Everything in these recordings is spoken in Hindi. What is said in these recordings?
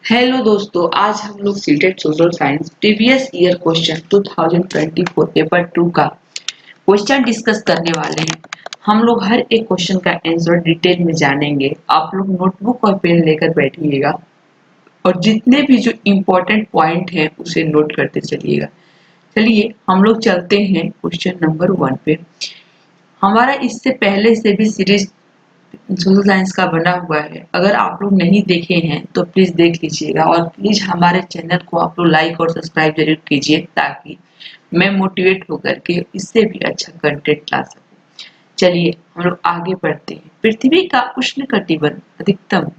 हेलो दोस्तों, आज हम लोग CTET social science previous year question 2024 paper 2 का क्वेश्चन डिस्कस करने वाले हैं। हम लोग हर एक क्वेश्चन का आंसर डिटेल में जानेंगे। आप लोग नोटबुक और पेन लेकर बैठिएगा और जितने भी जो इम्पोर्टेंट पॉइंट हैं उसे नोट करते चलिएगा। चलिए हम लोग चलते हैं क्वेश्चन नंबर 1 पे। हमारा इससे पहले से भी सीरीज सोशल साइंस का बना हुआ है। अगर आप लोग नहीं देखे हैं तो प्लीज देख लीजिएगा और प्लीज हमारे चैनल को आप लोग लाइक और सब्सक्राइब जरूर कीजिए ताकि मैं मोटिवेट होकर के इससे भी अच्छा कंटेंट ला सकूं। चलिए हम लोग आगे बढ़ते हैं। पृथ्वी का उष्णकटिबंध अधिकतम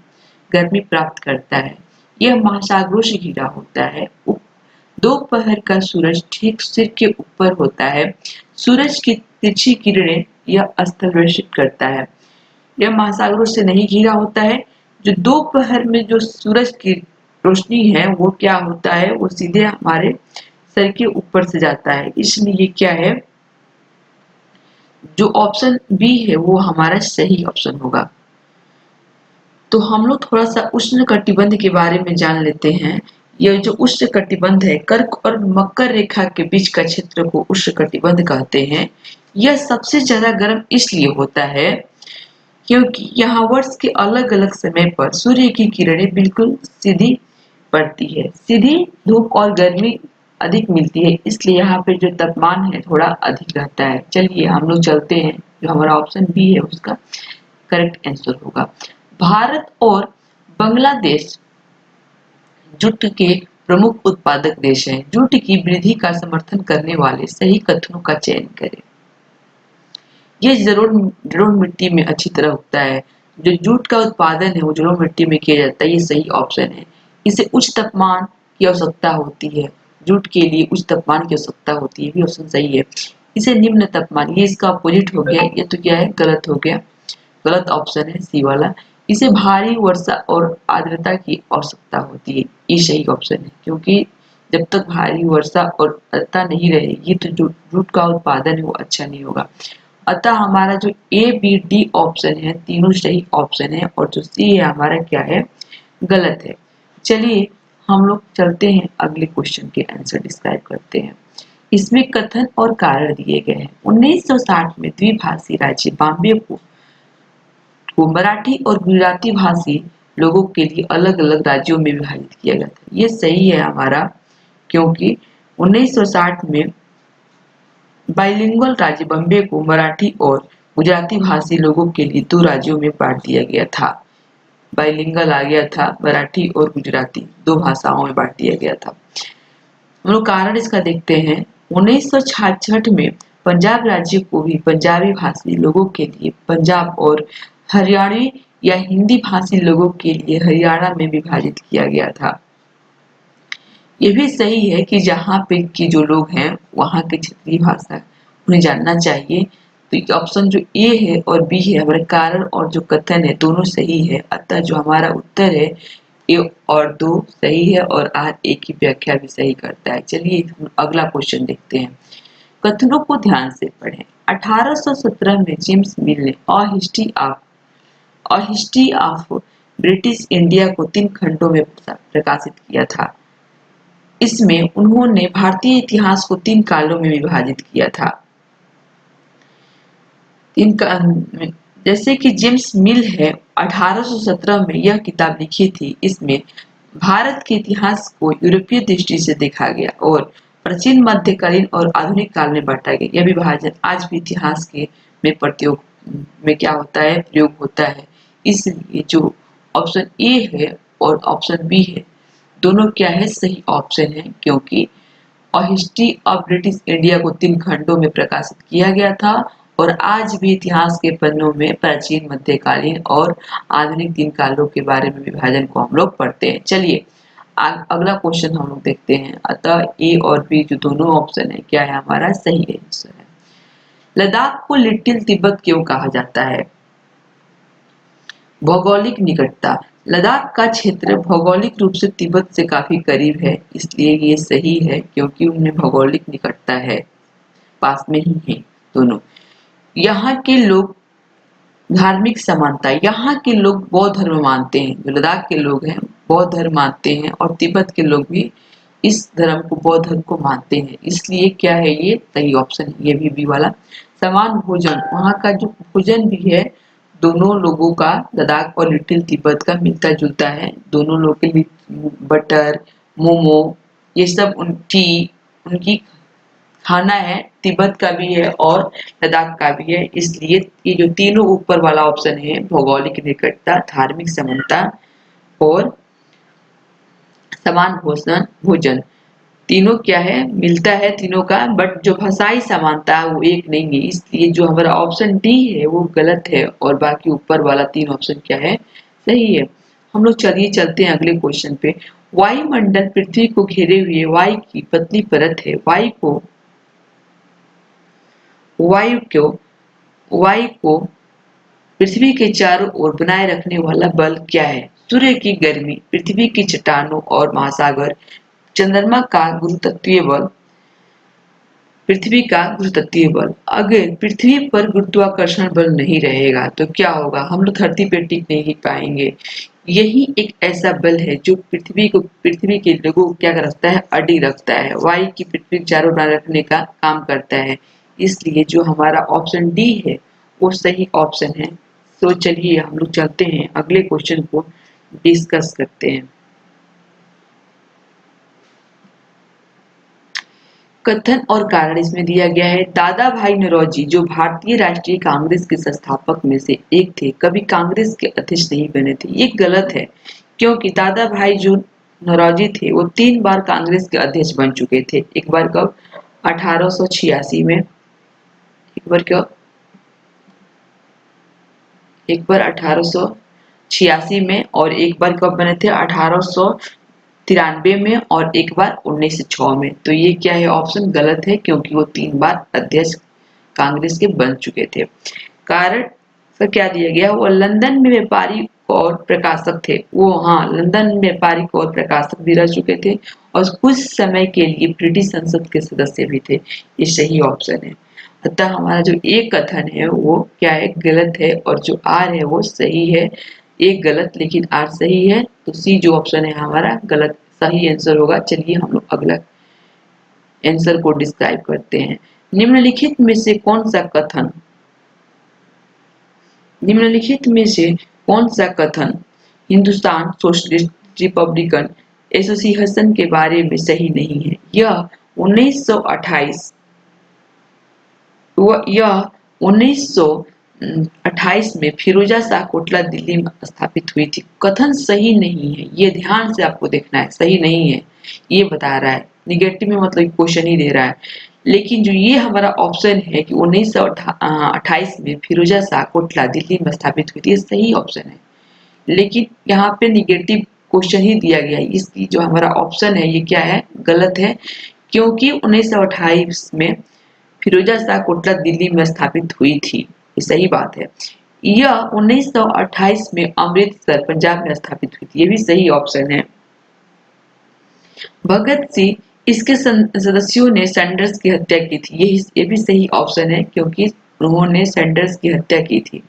गर्मी प्राप्त करता है। यह महासागरों से घिरा होता है। दोपहर का सूरज ठीक सिर के ऊपर होता है। सूरज की तिरछी किरणें यह स्थलवेष्टित करता है। यह महासागरों से नहीं घिरा होता है। जो दोपहर में जो सूरज की रोशनी है वो क्या होता है, वो सीधे हमारे सर के ऊपर से जाता है। इसलिए क्या है, जो ऑप्शन बी है वो हमारा सही ऑप्शन होगा। तो हम लोग थोड़ा सा उष्ण कटिबंध के बारे में जान लेते हैं। यह जो उष्ण कटिबंध है, कर्क और मकर रेखा के बीच का क्षेत्र को उष्ण कटिबंध कहते हैं। यह सबसे ज्यादा गर्म इसलिए होता है क्योंकि यहाँ वर्ष के अलग अलग समय पर सूर्य की किरणें बिल्कुल सीधी पड़ती है। सीधी धूप और गर्मी अधिक मिलती है, इसलिए यहाँ पे जो तापमान है थोड़ा अधिक रहता है। चलिए हम लोग चलते हैं, जो हमारा ऑप्शन बी है उसका करेक्ट आंसर होगा। भारत और बांग्लादेश जूट के प्रमुख उत्पादक देश हैं। जूट की वृद्धि का समर्थन करने वाले सही कथनों का चयन करें। ये जलोढ़ मिट्टी में अच्छी तरह उगता है। जो जूट का उत्पादन है वो जलोढ़ मिट्टी में किया जाता है, ये सही ऑप्शन है। इसे उच्च तापमान की आवश्यकता होती है। जूट के लिए उच्च तापमान की आवश्यकता होती है, भी ऑप्शन सही है। इसे निम्न तापमान, ये इसका अपोजिट हो गया, ये तो क्या है, गलत हो गया। गलत ऑप्शन है सी वाला। इसे भारी वर्षा और आर्द्रता की आवश्यकता होती है, ये सही ऑप्शन है। क्योंकि जब तक भारी वर्षा और आर्द्रता नहीं रहेगी तो जो जूट का उत्पादन है वो अच्छा नहीं होगा। अतः हमारा जो ए बी डी ऑप्शन है तीनों सही ऑप्शन है और जो सी है हमारा क्या है, गलत है। चलिए हम लोग चलते हैं अगले क्वेश्चन के आंसर डिस्क्राइब करते हैं। इसमें कथन और कारण दिए गए हैं। 1960 में द्विभाषी राज्य बॉम्बे को मराठी और गुजराती भाषी लोगों के लिए अलग अलग राज्यों में विभाजित किया गया था। ये सही है हमारा, क्योंकि 1960 में बाइलिंगुअल राज्य बॉम्बे को मराठी और गुजराती भाषी लोगों के लिए दो राज्यों में बांट दिया गया था। बाइलिंगुअल आ गया था, मराठी और गुजराती दो भाषाओं में बांट दिया गया था। हम लोग कारण इसका देखते हैं। 1966 में पंजाब राज्य को भी पंजाबी भाषी लोगों के लिए पंजाब और हरियाणवी या हिंदी भाषी लोगों के लिए हरियाणा में विभाजित किया गया था। ये भी सही है कि जहाँ पे की जो लोग हैं वहाँ की क्षेत्रीय भाषा उन्हें जानना चाहिए। तो ऑप्शन जो ए है और बी है, हमारे कारण और जो कथन है दोनों सही है। अतः जो हमारा उत्तर है ए और दो सही है और आर ए की व्याख्या भी सही करता है। चलिए अगला क्वेश्चन देखते हैं। कथनों को ध्यान से पढ़ें। 1817 में जेम्स मिल ने a history of British India को 3 खंडों में प्रकाशित किया था। इसमें उन्होंने भारतीय इतिहास को 3 कालों में विभाजित किया था। जैसे कि जेम्स मिल है 1817 में यह किताब लिखी थी। इसमें भारत के इतिहास को यूरोपीय दृष्टि से देखा गया और प्राचीन, मध्यकालीन और आधुनिक काल में बांटा गया। यह विभाजन आज भी इतिहास के में क्या होता है, प्रयोग होता है। इसलिए जो ऑप्शन ए है और ऑप्शन बी है दोनों क्या है, सही ऑप्शन है। क्योंकि a history of British India को 3 खंडों में प्रकाशित किया गया था और आज भी इतिहास के पन्नों में प्राचीन, मध्यकालीन और आधुनिक 3 कालों के बारे में विभाजन को हम लोग पढ़ते हैं। चलिए अगला क्वेश्चन हम लोग देखते हैं। अतः ए और बी जो दोनों ऑप्शन है क्या है, हमारा सही आंसर है। लद्दाख को लिटिल तिब्बत क्यों कहा जाता है? भौगोलिक निकटता। लद्दाख का क्षेत्र भौगोलिक रूप से तिब्बत से काफी करीब है, इसलिए ये सही है क्योंकि उनमें भौगोलिक निकटता है, पास में ही है दोनों। यहाँ के लोग धार्मिक समानता, यहाँ के लोग बौद्ध धर्म मानते हैं। जो लद्दाख के लोग हैं बौद्ध धर्म मानते हैं और तिब्बत के लोग भी इस धर्म को बौद्ध धर्म को मानते हैं, इसलिए क्या है ये सही ऑप्शन, ये भी बी वाला। समान भोजन, वहाँ का जो भोजन भी है दोनों लोगों का, लद्दाख और लिटिल तिब्बत का मिलता जुलता है। दोनों लोग के लिए बटर, मोमो, ये सब उनकी खाना है, तिब्बत का भी है और लद्दाख का भी है। इसलिए ये जो तीनों ऊपर वाला ऑप्शन है, भौगोलिक निकटता, धार्मिक समानता और समान भोजन, तीनों क्या है, मिलता है तीनों का, बट जो भाषाई समानता है वो एक नहीं है, इसलिए जो हमारा ऑप्शन डी है वो गलत है और बाकी ऊपर वाला तीन ऑप्शन क्या है, सही है। हम लोग चलिए चलते हैं अगले क्वेश्चन पे। वायुमंडल पृथ्वी को घेरे हुए वायु की पतली परत है। वायु को पृथ्वी के चारों ओर बनाए रखने वाला बल क्या है? सूर्य की गर्मी, पृथ्वी की चट्टानों और महासागर, चंद्रमा का गुरुत्वीय बल, पृथ्वी का गुरुत्वीय बल। अगर पृथ्वी पर गुरुत्वाकर्षण बल नहीं रहेगा तो क्या होगा? हम लोग धरती पे टिक नहीं पाएंगे। यही एक ऐसा बल है जो पृथ्वी के लोगों को क्या रखता है, अड़ी रखता है। वायु की पृथ्वी के चारों बनाए रखने का काम करता है, इसलिए जो हमारा ऑप्शन डी है वो सही ऑप्शन है। तो चलिए हम लोग चलते हैं अगले क्वेश्चन को डिस्कस करते हैं। कथन और कारण इसमें दिया गया है। दादा भाई नौरोजी जो भारतीय राष्ट्रीय कांग्रेस के संस्थापक में से एक थे, कभी कांग्रेस के अध्यक्ष नहीं बने थे। ये गलत है, क्योंकि दादा भाई जो नौरोजी थे वो 3 बार कांग्रेस के अध्यक्ष बन चुके थे। एक बार कब? 1886 में, एक बार 1886 में और एक बार कब बने थे? 1893 में और एक बार 1906 में। तो ये क्या है? ऑप्शन गलत है, क्योंकि वो 3 बार अध्यक्ष कांग्रेस के बन चुके थे। कारण सर क्या दिया गया? वो लंदन में व्यापारी और प्रकाशक थे। वो लंदन में व्यापारी और प्रकाशक भी रह चुके थे और कुछ समय के लिए ब्रिटिश संसद के सदस्य भी थे। ये सही ऑप्शन है। अतः हमारा जो एक कथन है वो क्या है? गलत है और जो आर है वो सही है। एक गलत लेकिन आर सही है, तो सी जो ऑप्शन है हमारा गलत सही आंसर होगा। चलिए हम लोग अगला आंसर को डिस्क्राइब करते हैं। निम्नलिखित में से कौन सा कथन हिंदुस्तान सोशलिस्ट रिपब्लिकन एसोसिएशन के बारे में सही नहीं है? यह 1928 में फिरोजा शाह कोटला दिल्ली में स्थापित हुई थी। कथन सही नहीं है, ये ध्यान से आपको देखना है, सही नहीं है ये बता रहा है। निगेटिव में मतलब क्वेश्चन ही दे रहा है, लेकिन जो ये हमारा ऑप्शन है कि 1928 में फिरोजा शाह कोटला दिल्ली में स्थापित हुई थी, ये सही ऑप्शन है। लेकिन यहाँ पे निगेटिव क्वेश्चन ही दिया गया है, इसकी जो हमारा ऑप्शन है ये क्या है? गलत है, क्योंकि 1928 में फिरोजा शाह कोटला दिल्ली में स्थापित हुई थी, ये सही बात है। यह 1928 में अमृतसर पंजाब में स्थापित हुई थी, ये भी सही ऑप्शन है। भगत सिंह इसके सदस्यों ने सैंडर्स की हत्या की थी, ये भी सही ऑप्शन है, क्योंकि उन्होंने सैंडर्स की हत्या की थी।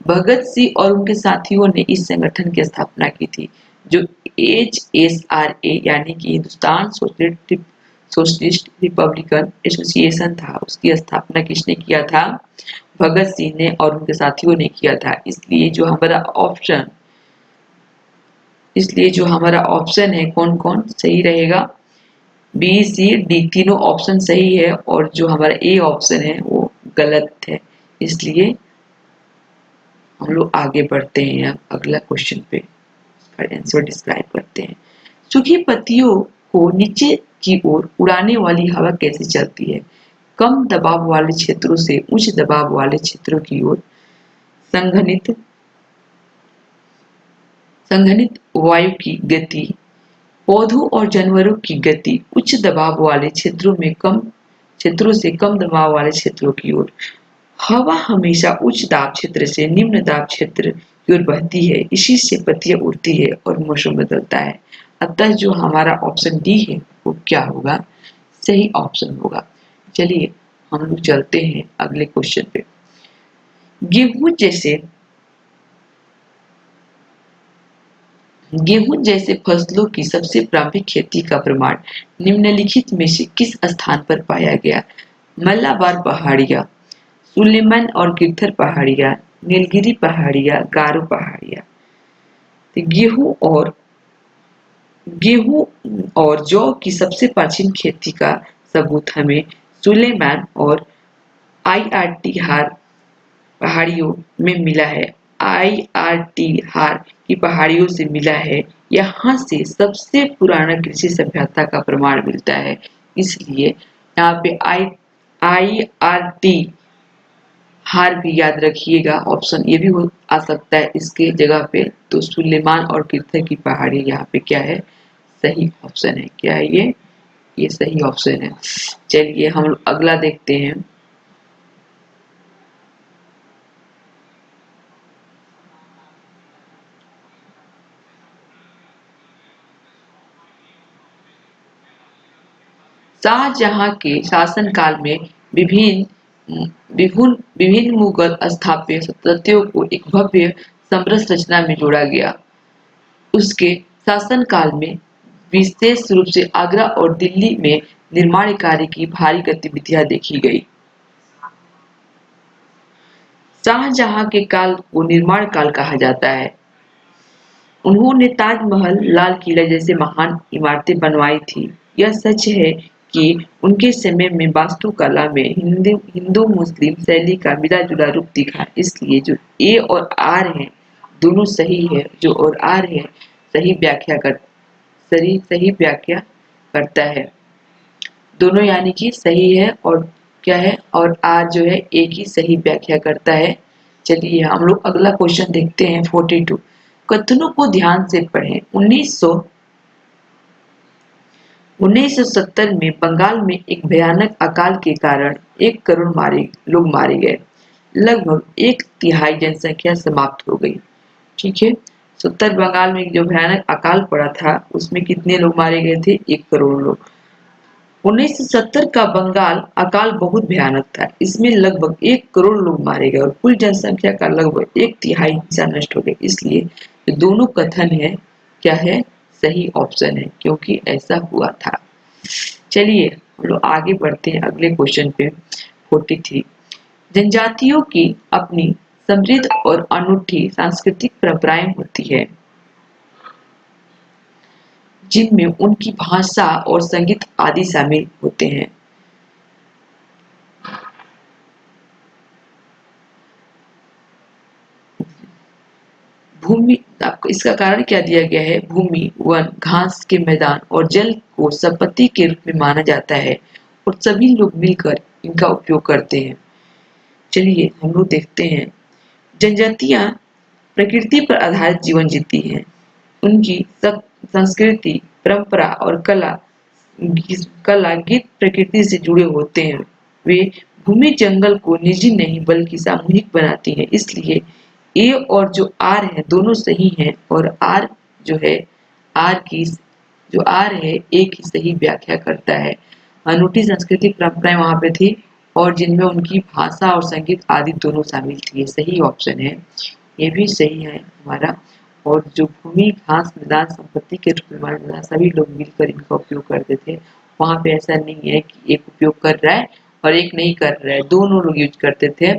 भगत सिंह और उनके साथियों ने इस संगठन की स्थापना की थी, जो HSRA यानी कि हिंदुस्तान सोशलिस्ट रिपब्लिकन एसोसिएशन था, उसकी स्थापना किसने किया था? भगत सिंह ने और उनके साथियों ने किया था। इसलिए जो हमारा ऑप्शन है कौन कौन सही रहेगा? बी सी डी तीनों ऑप्शन सही है और जो हमारा ए ऑप्शन है वो गलत है। इसलिए हम लोग आगे बढ़ते हैं अगला क्वेश्चन पे, आंसर डिस्क्राइब करते हैं। सूखी पत्तियों को नीचे की ओर उड़ाने वाली हवा कैसे चलती है? कम दबाव वाले क्षेत्रों से उच्च दबाव वाले क्षेत्रों की ओर संघनित वायु की गति। पौधों और जानवरों की गति उच्च दबाव वाले क्षेत्रों से कम दबाव वाले क्षेत्रों की ओर। हवा हमेशा उच्च दाब क्षेत्र से निम्न दाब क्षेत्र की ओर बहती है, इसी से पत्तियां उड़ती है और मौसम बदलता है। अतः जो हमारा ऑप्शन डी है वो क्या होगा? सही ऑप्शन होगा। चलिए हम लोग चलते हैं अगले क्वेश्चन पे। गेहूं जैसे गेहूं जैसे फसलों की सबसे प्रारंभिक खेती का प्रमाण निम्नलिखित में से किस स्थान पर पाया गया? मलाबार पहाड़ियाँ, सुलेमान और गिरधर पहाड़ियाँ, नीलगिरी पहाड़ियाँ, गारो पहाड़ियाँ। तो गेहूं और जौ की सबसे प्राचीन खेती का सबूत हमें सुलेमान और आईआरटी हार पहाड़ियों में मिला है। आईआरटी हार की पहाड़ियों से मिला है। यहाँ से सबसे पुराना कृषि सभ्यता का प्रमाण मिलता है। इसलिए यहाँ पे आईआरटी हार भी याद रखिएगा, ऑप्शन ये भी आ सकता है इसके जगह पे। तो सुलेमान और गिरधर की पहाड़ी यहाँ पे क्या है? सही ऑप्शन है। क्या है ये सही ऑप्शन है। चलिए हम लोग अगला देखते हैं। शाहजहां के शासनकाल में विभिन्न मुगल स्थापत्य पद्धतियों को एक भव्य समरस रचना में जोड़ा गया। उसके शासनकाल में विशेष रूप से आगरा और दिल्ली में निर्माण कार्य की भारी गतिविधियां देखी गई। शाहजहां के काल को निर्माण काल कहा जाता है। उन्होंने ताजमहल, लाल किला जैसे महान इमारतें बनवाई थी। यह सच है कि उनके समय में वास्तुकला में हिंदू मुस्लिम शैली का मिला जुला रूप दिखा। इसलिए जो ए और आर है दोनों सही है। जो और आर है सही व्याख्या कर सही व्याख्या करता है। दोनों यानी कि सही है। और क्या है? और आर जो है एक ही सही व्याख्या करता है। चलिए हम लोग अगला क्वेश्चन देखते हैं 42। कथनों को ध्यान से पढ़ें। 1970 में बंगाल में एक भयानक अकाल के कारण 1 करोड़ लोग मारे गए। लगभग एक तिहाई जनसंख्या समाप्त हो गई। ठीक है। 70 बंगाल में जो भयानक अकाल पड़ा था उसमें कितने लोग मारे गए थे? 1 करोड़ लोग। 1970 का बंगाल अकाल बहुत भयानक था। इसमें लगभग 1 करोड़ लोग मारे गए और कुल जनसंख्या का लगभग एक तिहाई हिस्सा नष्ट हो गया। इसलिए ये दोनों कथन है क्या है? सही ऑप्शन है, क्योंकि ऐसा हुआ था। चलिए हम लोग आगे बढ़ते हैं अगले क्वेश्चन पे। 43। जनजातियों की अपनी समृद्ध और अनूठी सांस्कृतिक परंपराएं होती है, जिनमें उनकी भाषा और संगीत आदि शामिल होते हैं। भूमि आपको इसका कारण क्या दिया गया है? भूमि, वन, घास के मैदान और जल को संपत्ति के रूप में माना जाता है और सभी लोग मिलकर इनका उपयोग करते हैं। चलिए हम लोग देखते हैं। जनजातियां प्रकृति पर आधारित जीवन जीती हैं। उनकी सब संस्कृति, परंपरा और कला गीत प्रकृति से जुड़े होते हैं। वे भूमि जंगल को निजी नहीं बल्कि सामूहिक बनाती हैं। इसलिए ए और जो आर है दोनों सही हैं। और आर जो है आर की जो आर है ए की सही व्याख्या करता है। अनूठी सांस्कृतिक परंपराएं वहां पे थी और जिनमें उनकी भाषा और संगीत आदि दोनों शामिल थी। ये सही ऑप्शन है। ये भी सही है हमारा। और जो भूमि, घास, मैदान संपत्ति के रूप में माना जाता, सभी लोग मिलकर इनका उपयोग करते थे। वहां पे ऐसा नहीं है कि एक उपयोग कर रहा है और एक नहीं कर रहा है, दोनों लोग यूज करते थे।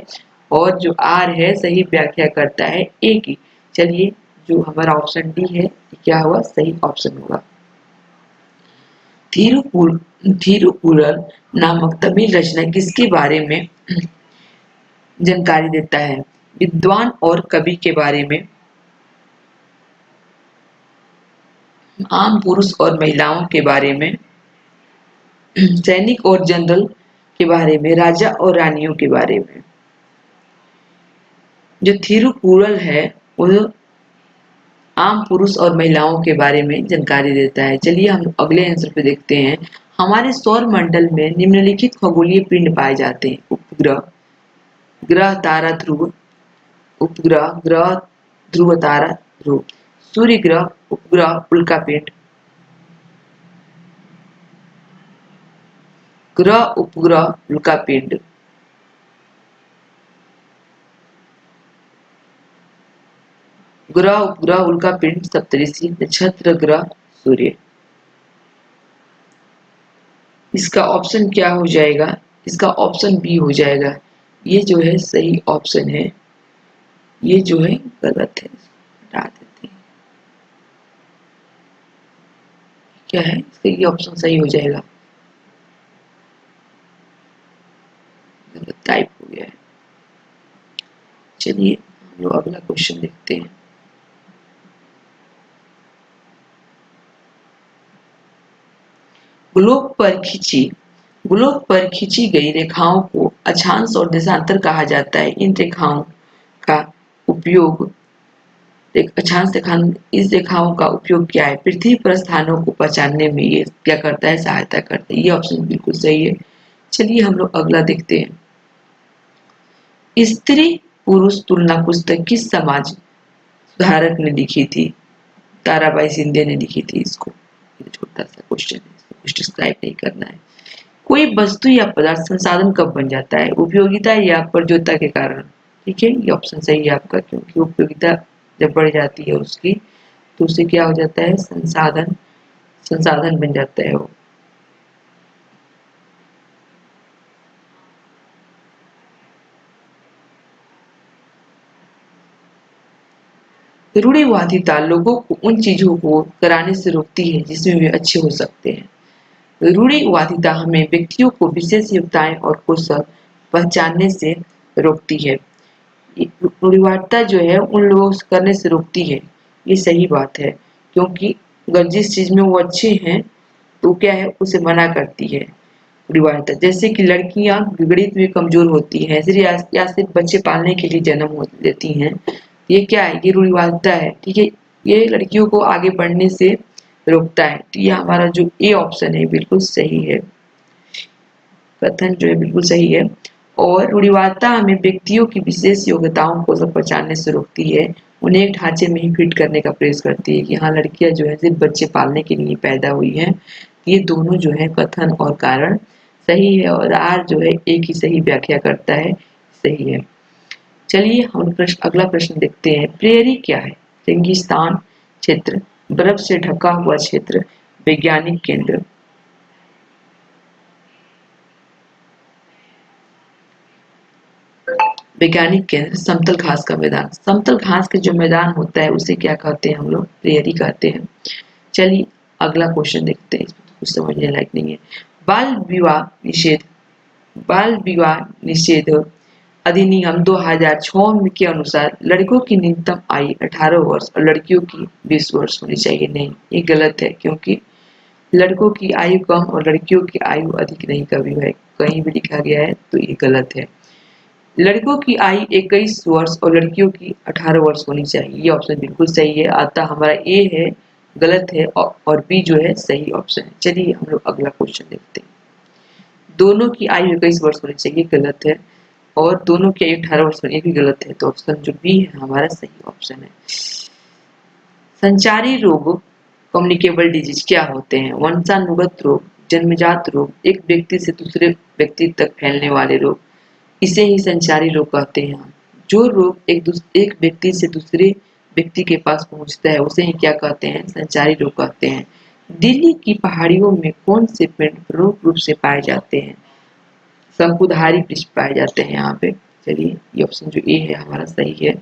और जो आर है सही व्याख्या करता है ए की। चलिए जो हमारा ऑप्शन डी है क्या हुआ? सही ऑप्शन होगा। थिरुकुरल नामक तमिल रचना किसके बारे में जानकारी देता है? विद्वान और कवि के बारे में, आम पुरुष और महिलाओं के बारे में, सैनिक और जनरल के बारे में, राजा और रानियों के बारे में। जो थिरुकुरल है वो आम पुरुष और महिलाओं के बारे में जानकारी देता है। चलिए हम अगले आंसर पे देखते हैं। हमारे सौर मंडल में निम्नलिखित खगोलीय पिंड पाए जाते हैं। उपग्रह, ग्रह, तारा, ध्रुव, उपग्रह, ग्रह, ध्रुव, तारा, ध्रुव, सूर्य ग्रह, उपग्रह, उल्कापिंड, ग्रह, उपग्रह, उल्कापिंड। ग्रह उपग्रह उल्का पिंड सप्तऋषि नक्षत्र ग्रह सूर्य। इसका ऑप्शन क्या हो जाएगा? इसका ऑप्शन बी हो जाएगा। ये जो है सही ऑप्शन है, ये जो है गलत है, हटा देते हैं। क्या है इसका? ये ऑप्शन सही हो जाएगा, गलत टाइप हो गया है। चलिए हम लोग अगला क्वेश्चन देखते हैं। ग्लोब पर खींची गई रेखाओं को अक्षांश और देशांतर कहा जाता है। इन रेखाओं का उपयोग अक्षांश इस रेखाओं का उपयोग क्या है? पृथ्वी पर स्थानों को पहचानने में ये क्या करता है? सहायता करता है। ये ऑप्शन बिल्कुल सही है। चलिए हम लोग अगला देखते हैं। स्त्री पुरुष तुलना पुस्तक किस समाज सुधारक ने लिखी थी? ताराबाई शिंदे ने लिखी थी इसको। ये छोटा सा क्वेश्चन है, इसको कुछ डिस्क्राइब नहीं करना है। कोई वस्तु या पदार्थ संसाधन कब बन जाता है? उपयोगिता या प्रयोज्यता के कारण। ठीक है, ये ऑप्शन सही है आपका, क्योंकि उपयोगिता जब बढ़ जाती है उसकी तो उससे क्या हो जाता है? संसाधन बन जाता है वो। रूढ़िवादिता लोगों को उन चीजों को कराने से रोकती है जिसमें वे अच्छे हो सकते हैं। रूढ़िवादिता हमें व्यक्तियों को विशेष योग्यताएं और कौशल पहचानने से रोकती है। रूढ़िवादिता जो है उन लोगों से करने से रोकती है, ये सही बात है, क्योंकि अगर जिस चीज में वो अच्छे हैं तो क्या है, उसे मना करती है रूढ़िवादिता। जैसे कि लड़कियां गणित में कमजोर होती हैं या सिर्फ बच्चे पालने के लिए जन्म हो लेती हैं, ये क्या है? ये रूढ़िवादिता है। ठीक है, ये लड़कियों को आगे बढ़ने से रोकता है। तो ये हमारा जो ए ऑप्शन है बिल्कुल सही है, कथन जो है बिल्कुल सही है। और रूढ़िवादिता हमें व्यक्तियों की विशेष योग्यताओं को सब पहचानने से रोकती है, उन्हें एक ढांचे में ही फिट करने का प्रयास करती है कि हाँ लड़कियां जो है सिर्फ बच्चे पालने के लिए पैदा हुई हैं। ये दोनों जो है कथन और कारण सही है, और आर जो है एक ही सही व्याख्या करता है, सही है। चलिए हम अगला प्रश्न देखते हैं। प्रेयरी क्या है? रेगिस्तान क्षेत्र, बर्फ से ढका हुआ क्षेत्र, वैज्ञानिक केंद्र। वैज्ञानिक केंद्र समतल घास का मैदान। समतल घास के जो मैदान होता है उसे क्या कहते हैं? हम लोग प्रेयरी कहते हैं। चलिए अगला क्वेश्चन देखते हैं, इसमें तो कुछ समझने लायक नहीं है। बाल विवाह निषेध बाल विवाह निषेध अधिनियम 2006 के अनुसार लड़कों की न्यूनतम आयु 18 वर्ष और लड़कियों की 20 वर्ष होनी चाहिए। नहीं, ये गलत है, क्योंकि लड़कों की आयु कम और लड़कियों की आयु अधिक नहीं कभी है, कहीं भी लिखा गया है तो ये गलत है। लड़कों की आयु 21 वर्ष और लड़कियों की 18 वर्ष होनी चाहिए। ये ऑप्शन बिल्कुल सही है, अतः हमारा ए है गलत है और बी जो है सही ऑप्शन है। चलिए हम लोग अगला क्वेश्चन देखते हैं। दोनों की आयु 21 वर्ष होनी चाहिए, गलत है, और दोनों की आयु 18 वर्ष होनी भी गलत है, तो ऑप्शन जो बी है हमारा सही ऑप्शन है। संचारी रोग कम्युनिकेबल डिजीज क्या होते हैं? वंशानुगत रोग, जन्मजात रोग, एक व्यक्ति से दूसरे व्यक्ति तक फैलने वाले रोग, इसे ही संचारी रोग कहते हैं। जो रोग एक व्यक्ति से दूसरे व्यक्ति के पास पहुंचता है उसे ही क्या कहते हैं? संचारी रोग कहते हैं। दिल्ली की पहाड़ियों में कौन से पेड़ प्रमुख रूप से पाए जाते हैं? शंकुधारी वृक्ष पाए जाते हैं यहाँ पे। चलिए ये ऑप्शन जो ए है हमारा सही है,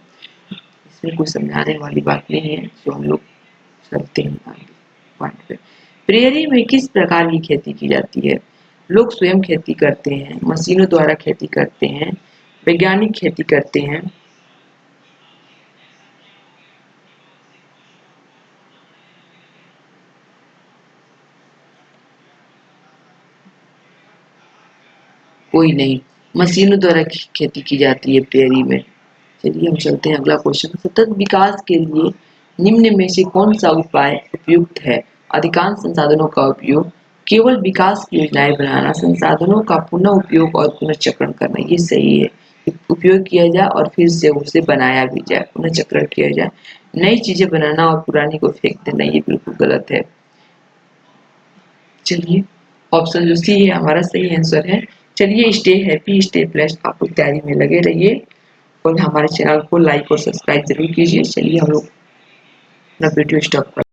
इसमें कोई समझाने वाली बात नहीं है, जो हम लोग करते हैं आगे पॉइंट पे। प्रेयरी में किस प्रकार की खेती की जाती है? लोग स्वयं खेती करते हैं, मशीनों द्वारा खेती करते हैं, वैज्ञानिक खेती करते हैं। कोई नहीं, मशीनों द्वारा खेती की जाती है प्रेयरी में। चलिए हम चलते हैं अगला क्वेश्चन। सतत विकास के लिए निम्न में से कौन सा उपाय उपयुक्त है? अधिकांश संसाधनों का उपयोग, केवल विकास की योजनाएं बनाना, संसाधनों का पुनः उपयोग और पुनर्चक्रण करना। ये सही है, उपयोग किया जाए और फिर से उसे बनाया भी जाए, पुनर्चक्रण किया जाए। नई चीजें बनाना और पुरानी को फेंक देना ये बिल्कुल गलत है। चलिए ऑप्शन जो सी है हमारा सही आंसर है। चलिए स्टे हैप्पी स्टे ब्लेस्ड, आप लोग तैयारी में लगे रहिए और हमारे चैनल को लाइक और सब्सक्राइब जरूर कीजिए। चलिए हम लोग अपना वीडियो स्टॉप कर